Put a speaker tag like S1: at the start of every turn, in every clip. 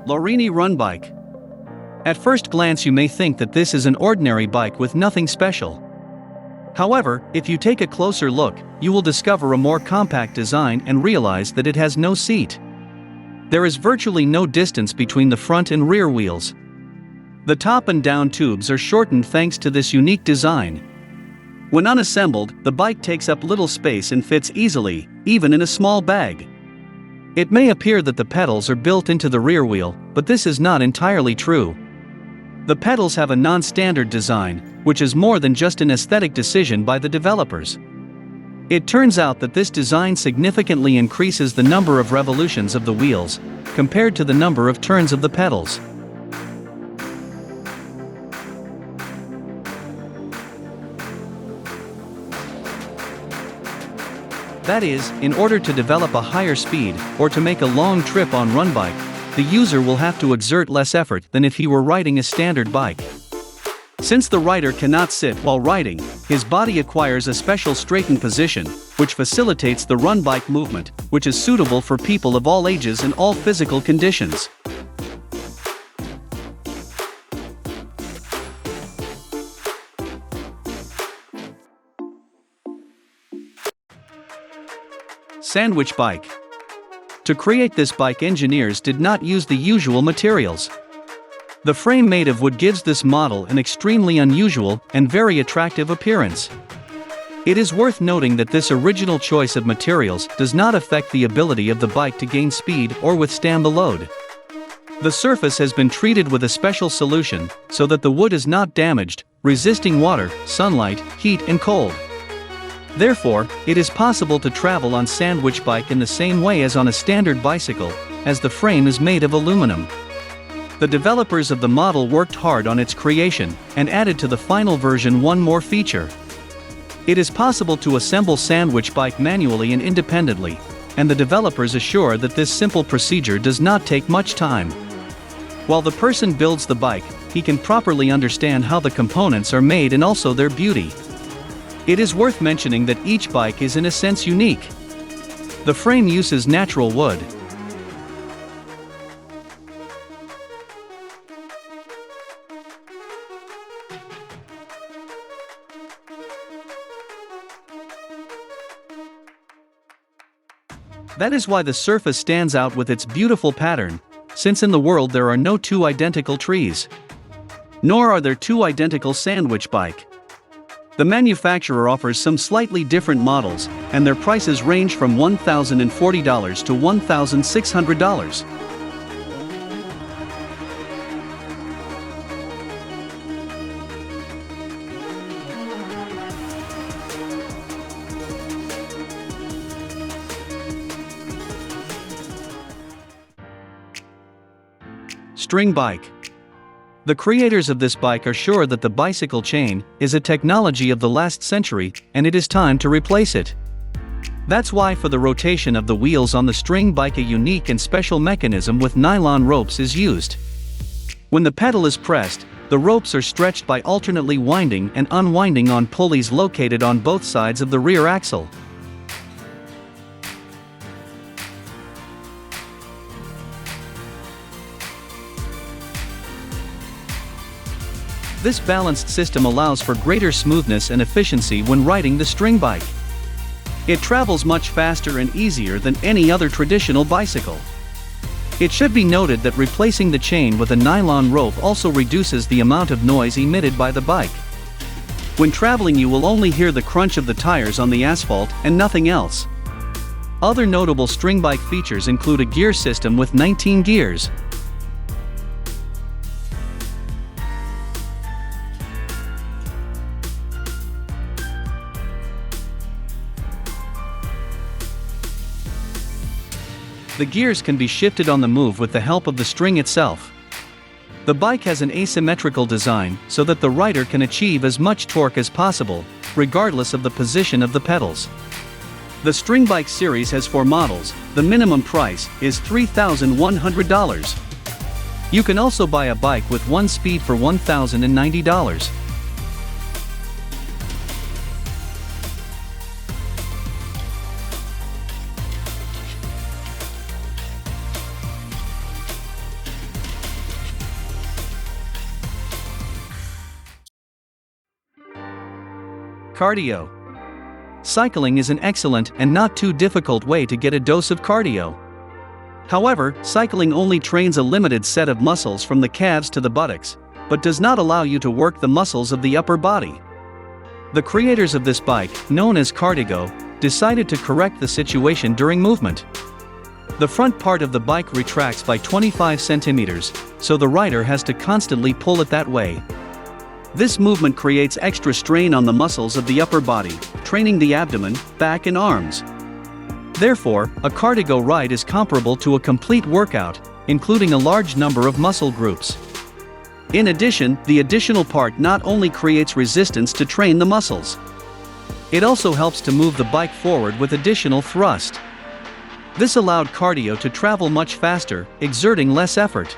S1: Laurini RunBike. At first glance you may think that this is an ordinary bike with nothing special. However, if you take a closer look, you will discover a more compact design and realize that it has no seat. There is virtually no distance between the front and rear wheels. The top and down tubes are shortened thanks to this unique design. When unassembled, the bike takes up little space and fits easily, even in a small bag. It may appear that the pedals are built into the rear wheel, but this is not entirely true. The pedals have a non-standard design, which is more than just an aesthetic decision by the developers. It turns out that this design significantly increases the number of revolutions of the wheels, compared to the number of turns of the pedals. That is, in order to develop a higher speed, or to make a long trip on RunBike, the user will have to exert less effort than if he were riding a standard bike. Since the rider cannot sit while riding, his body acquires a special straightened position, which facilitates the RunBike movement, which is suitable for people of all ages and all physical conditions. Sandwichbike. To create this bike, engineers did not use the usual materials. The frame made of wood gives this model an extremely unusual and very attractive appearance. It is worth noting that this original choice of materials does not affect the ability of the bike to gain speed or withstand the load. The surface has been treated with a special solution so that the wood is not damaged, resisting water, sunlight, heat and cold. Therefore, it is possible to travel on Sandwichbike in the same way as on a standard bicycle, as the frame is made of aluminum. The developers of the model worked hard on its creation, and added to the final version one more feature. It is possible to assemble Sandwichbike manually and independently, and the developers assure that this simple procedure does not take much time. While the person builds the bike, he can properly understand how the components are made and also their beauty. It is worth mentioning that each bike is in a sense unique. The frame uses natural wood. That is why the surface stands out with its beautiful pattern, since in the world there are no two identical trees. Nor are there two identical Sandwichbike. The manufacturer offers some slightly different models, and their prices range from $1,040 to $1,600. StringBike. The creators of this bike are sure that the bicycle chain is a technology of the last century, and it is time to replace it. That's why for the rotation of the wheels on the StringBike a unique and special mechanism with nylon ropes is used. When the pedal is pressed, the ropes are stretched by alternately winding and unwinding on pulleys located on both sides of the rear axle. This balanced system allows for greater smoothness and efficiency when riding the StringBike. It travels much faster and easier than any other traditional bicycle. It should be noted that replacing the chain with a nylon rope also reduces the amount of noise emitted by the bike. When traveling you will only hear the crunch of the tires on the asphalt and nothing else. Other notable StringBike features include a gear system with 19 gears. The gears can be shifted on the move with the help of the string itself. The bike has an asymmetrical design so that the rider can achieve as much torque as possible, regardless of the position of the pedals. The StringBike series has 4 models. The minimum price is $3,100. You can also buy a bike with one speed for $1,090. Cardio. Cycling is an excellent and not too difficult way to get a dose of cardio. However, cycling only trains a limited set of muscles from the calves to the buttocks, but does not allow you to work the muscles of the upper body. The creators of this bike, known as Cardigo, decided to correct the situation during movement. The front part of the bike retracts by 25 centimeters, so the rider has to constantly pull it that way. This movement creates extra strain on the muscles of the upper body, training the abdomen, back and arms. Therefore, a Cardigo ride is comparable to a complete workout, including a large number of muscle groups. In addition, the additional part not only creates resistance to train the muscles, it also helps to move the bike forward with additional thrust. This allowed cardio to travel much faster, exerting less effort.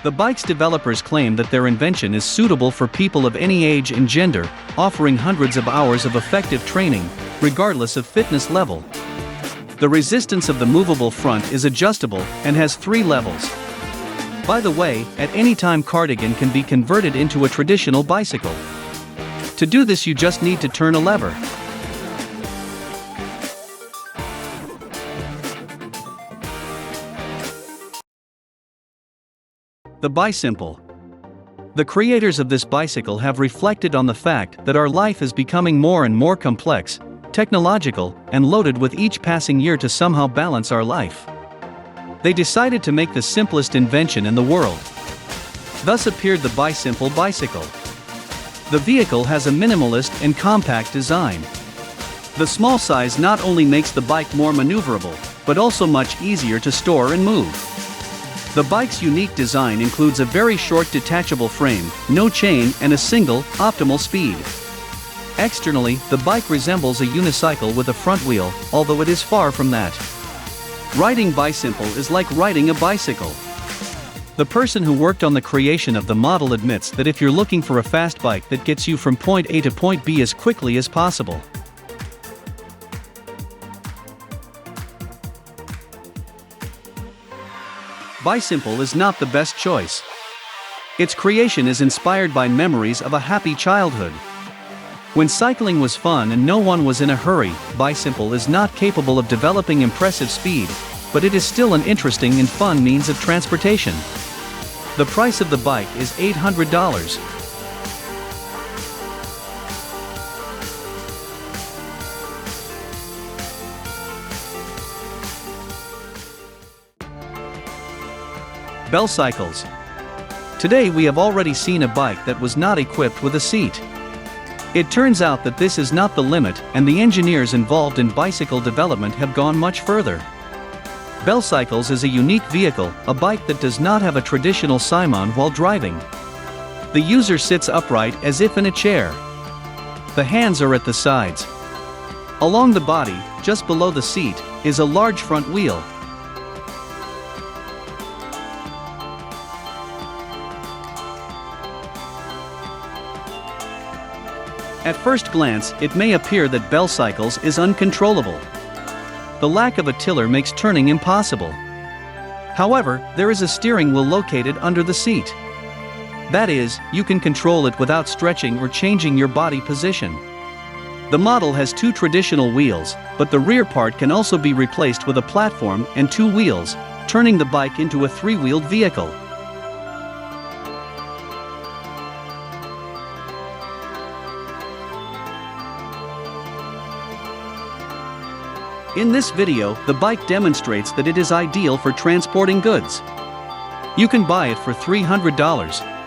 S1: The bike's developers claim that their invention is suitable for people of any age and gender, offering hundreds of hours of effective training, regardless of fitness level. The resistance of the movable front is adjustable and has 3 levels. By the way, at any time Cardigo can be converted into a traditional bicycle. To do this you just need to turn a lever. The Bicymple. The creators of this bicycle have reflected on the fact that our life is becoming more and more complex, technological, and loaded with each passing year to somehow balance our life. They decided to make the simplest invention in the world. Thus appeared the Bicymple bicycle. The vehicle has a minimalist and compact design. The small size not only makes the bike more maneuverable, but also much easier to store and move. The bike's unique design includes a very short detachable frame, no chain, and a single, optimal speed. Externally, the bike resembles a unicycle with a front wheel, although it is far from that. Riding Bicymple is like riding a bicycle. The person who worked on the creation of the model admits that if you're looking for a fast bike that gets you from point A to point B as quickly as possible, Bicymple is not the best choice. Its creation is inspired by memories of a happy childhood. When cycling was fun and no one was in a hurry, Bicymple is not capable of developing impressive speed, but it is still an interesting and fun means of transportation. The price of the bike is $800. Bellcycles. Today we have already seen a bike that was not equipped with a seat. It turns out that this is not the limit, and the engineers involved in bicycle development have gone much further. Bellcycles is a unique vehicle, a bike that does not have a traditional Simon while driving. The user sits upright as if in a chair. The hands are at the sides. Along the body, just below the seat, is a large front wheel. At first glance, it may appear that Bellcycles is uncontrollable. The lack of a tiller makes turning impossible. However, there is a steering wheel located under the seat. That is, you can control it without stretching or changing your body position. The model has 2 traditional wheels, but the rear part can also be replaced with a platform and 2 wheels, turning the bike into a 3-wheeled vehicle. In this video, the bike demonstrates that it is ideal for transporting goods. You can buy it for $300.